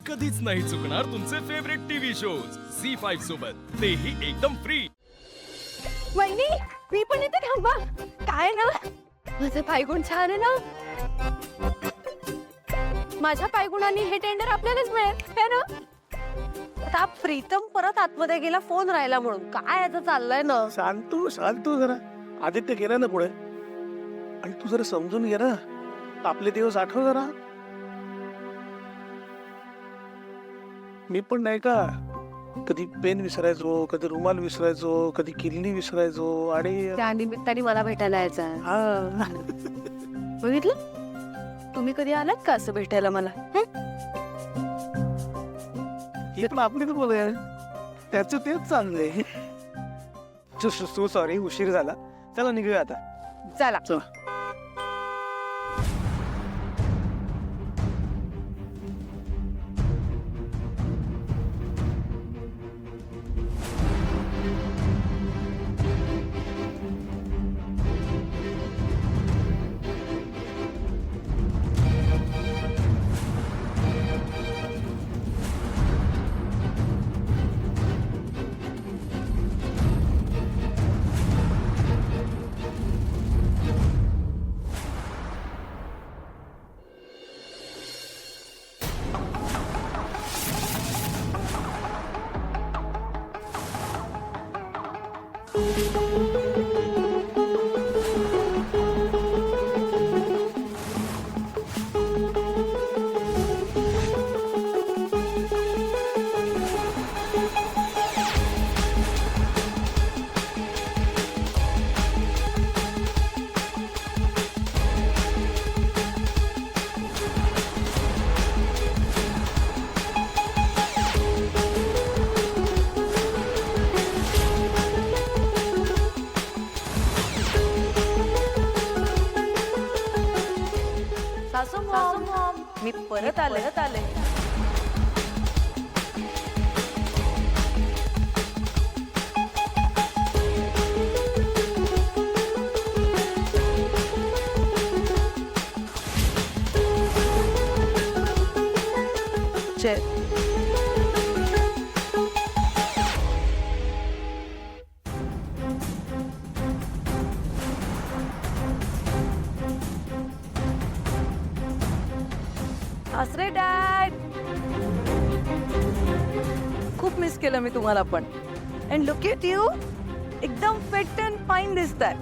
कधीच नाही चुकणार तुमचे फेवरेट टीव्ही शोज झी5 सोबत, तेही एकदम फ्री. वहिनी, मी पण इथे थांबा. काय ना, माझे पायगुण छान आहे ना. माझ्या पायगुणांनी हे टेंडर आपल्यालाच मिळेल है ना. आता प्रीतम परत आतमध्ये गेला फोन राहिला म्हणून. काय याचं चाललंय ना. शांतू जरा. आदित्य गेला ना पुढे, आणि तू जरा समजून घे ना. आपले दिवस आठव जरा. मी पण नाही का कधी पेन विसरायचो, कधी रुमाल विसरायचो, कधी किल्ली विसरायचो. आणि त्या निमित्ताने मला भेटायला यायचा. हा, बघितलं, तुम्ही कधी आलात का असं भेटायला मला. ही पण आपलीच बोल आहे. त्याचं तेच चाललंय. सो सॉरी, उशीर झाला. चला निघूया आता. चला. सासू मॉम, मी परत आले. सासरे डॅड, खूप मिस केलं मी तुम्हाला पण. अँड लुक एट यू, एकदम फिट अँड फाईन दिसताय.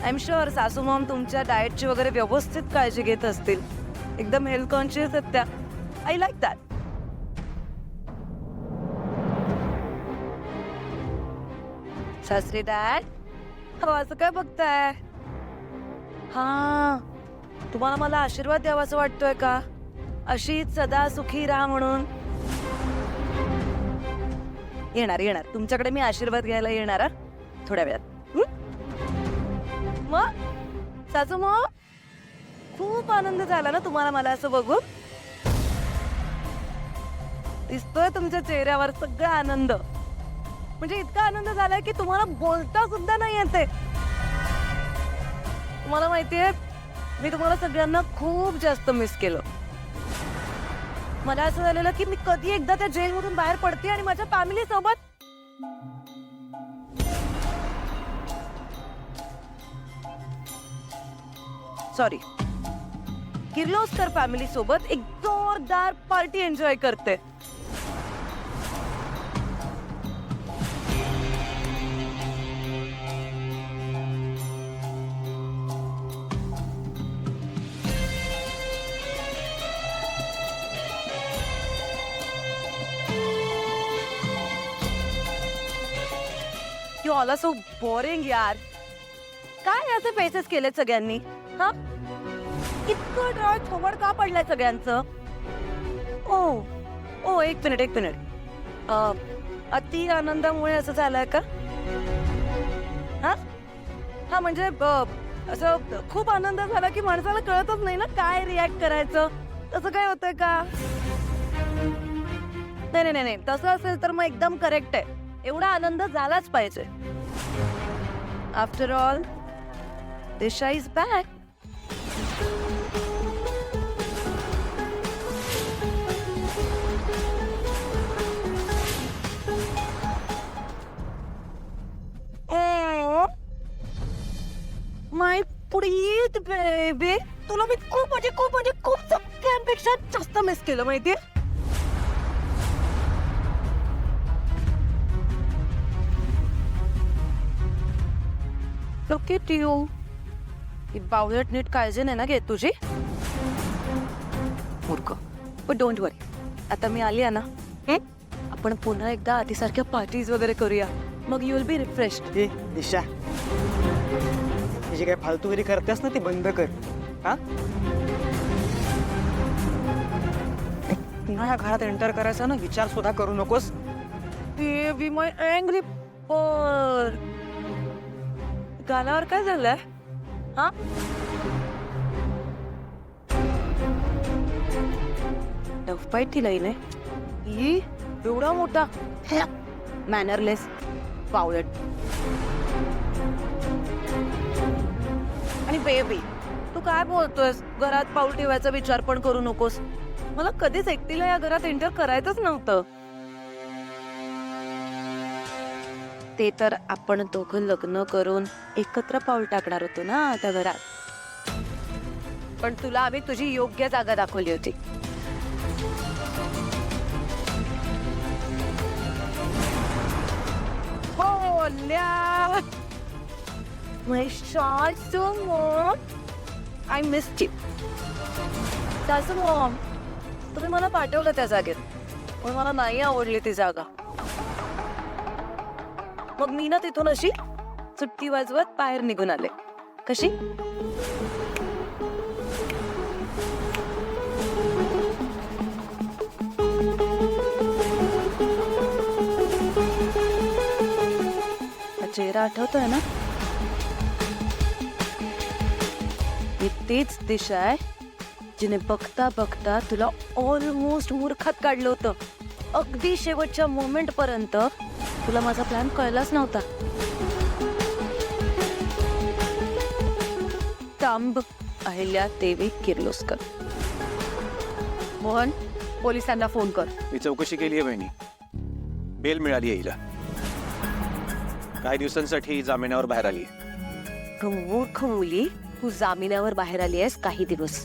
आय एम शुअर सासू मॉम तुमच्या डाएटची वगैरे व्यवस्थित काळजी घेत असतील. एकदम हेल्थ कॉन्शियस आहेत त्या. I like that. सासरे डॅड, हो असं काय बघताय. हा, तुम्हाला मला आशीर्वाद द्यावा असं वाटतोय का. अशीच सदा सुखी राहा म्हणून. येणार तुमच्याकडे मी आशीर्वाद घ्यायला येणार थोड्या वेळात. मग सासू मग खूप आनंद झाला ना तुम्हाला मला असं बघून. दिसतोय तुमच्या चेहऱ्यावर सगळा आनंद. म्हणजे इतका आनंद झालाय की तुम्हाला बोलता सुद्धा नाही येते. तुम्हाला माहितीये, मी तुम्हाला सगळ्यांना खूप जास्त मिस केलं. मला असं झालेलं की मी कधी एकदा त्या जेलमधून बाहेर पडते आणि माझ्या फॅमिली सोबत किर्लोस्कर फॅमिली सोबत एक जोरदार पार्टी एन्जॉय करते. You all are so boring यार. काय असे फेसेस केलेत सगळ्यांनी. हा, इतकं डोळ थोबड का पडलंय सगळ्यांचं. ओ एक मिनिट. अति आनंदामुळे असं झालंय का. हा म्हणजे असं खूप आनंद झाला की माणसाला कळतच नाही ना काय रिॲक्ट करायचं. तसं काय होतंय का. नाही, तसं असेल तर मग एकदम करेक्ट आहे. एवढा आनंद झालाच पाहिजे. After all Disha is back. Baby तुला मी खूप सगळ्यांपेक्षा जास्त मिस केलं माहितीये. Look at you. ही बावळट नीट काळजी नाही ना घेत तुझी. मूर्ख. पण डोंट वरी, आता मी आली आहे ना, आपण पुन्हा एकदा आधीसारख्या पार्टीज वगैरे करूया. मग यू विल बी रिफ्रेश्ड. ए दिशा, जी काय फालतूगिरी करतेस ना ती बंद कर. हा पुन्हा या घरात एंटर करायचा ना विचार सुद्धा करू नकोस. बेबी माय एंग्री पर. गालावर काय झालंय? हा डफपाईट ठेवलाय ने ही एवढा मोठा मॅनरलेस पावलट. आणि बेबी तू काय बोलतोयस? घरात पाऊल ठेवायचा विचार पण करू नकोस. मला कधीच एकटीला या घरात एंटर करायचंच नव्हतं. ते तर आपण दोघं लग्न करून एकत्र पाऊल टाकणार होतो ना त्या घरात. पण तुला आम्ही तुझी योग्य जागा दाखवली होती. बोल्या My सासू मॉम, I missed you. सासू मॉम, तुम्ही मला पाठवलं त्या जागेत, पण मला नाही आवडली ती जागा. मग मी ना तिथून अशी सुट्टी वाजवत बाहेर निघून आले. कशी? चेहरा आठवतोय ना? ही तीच दिशा आहे जिने बघता बघता तुला ऑलमोस्ट मूर्खात काढलं होतं. अगदी शेवटच्या मोमेंट पर्यंत तुला माझा प्लॅन कळलाच नव्हता. तांब अहिल्या देवी किर्लोस्कर. मोहन, पोलिसांना फोन कर. मी चौकशी केली आहे बहिणी. बेल मिळाली आहे हिला. काही दिवसांसाठी जामिनावर बाहेर आली. मूर्ख मुली, तू जामिनावर बाहेर आली आहेस काही दिवस.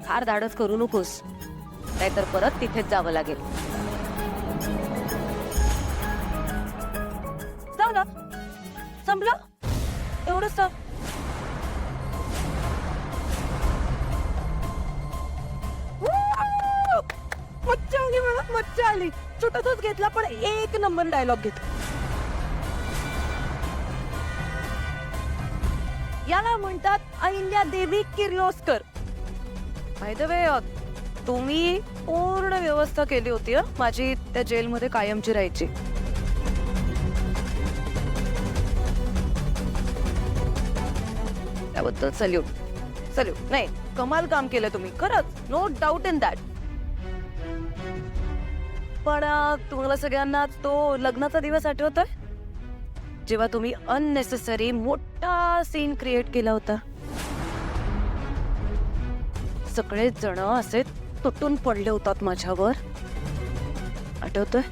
फार धाडस करू नकोस, नाहीतर परत तिथेच जावं लागेल. जाऊ ना, संपलं एवढंच. मज्जा आली, मला मज्जा आली. छोटासाच घेतला पण एक नंबर डायलॉग घेतला. याला म्हणतात अहिल्या देवी किर्लोस्कर. बाय द वे, तुम्ही पूर्ण व्यवस्था केली होती माझी त्या जेलमध्ये कायमची राहायची. त्याबद्दल सल्यूट. सल्यूट नाही, कमाल काम केलं तुम्ही खरंच, नो डाऊट इन दॅट. पण तुम्हाला सगळ्यांना तो लग्नाचा दिवस आठवतोय जेव्हा तुम्ही अननेसेसरी मोठा सीन क्रिएट केला होता? सगळेच जण असे तुटून पडले होतात माझ्यावर, आठवतोय?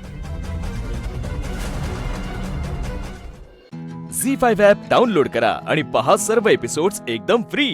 झी 5 ॲप डाउनलोड करा आणि पहा सर्व एपिसोड्स एकदम फ्री.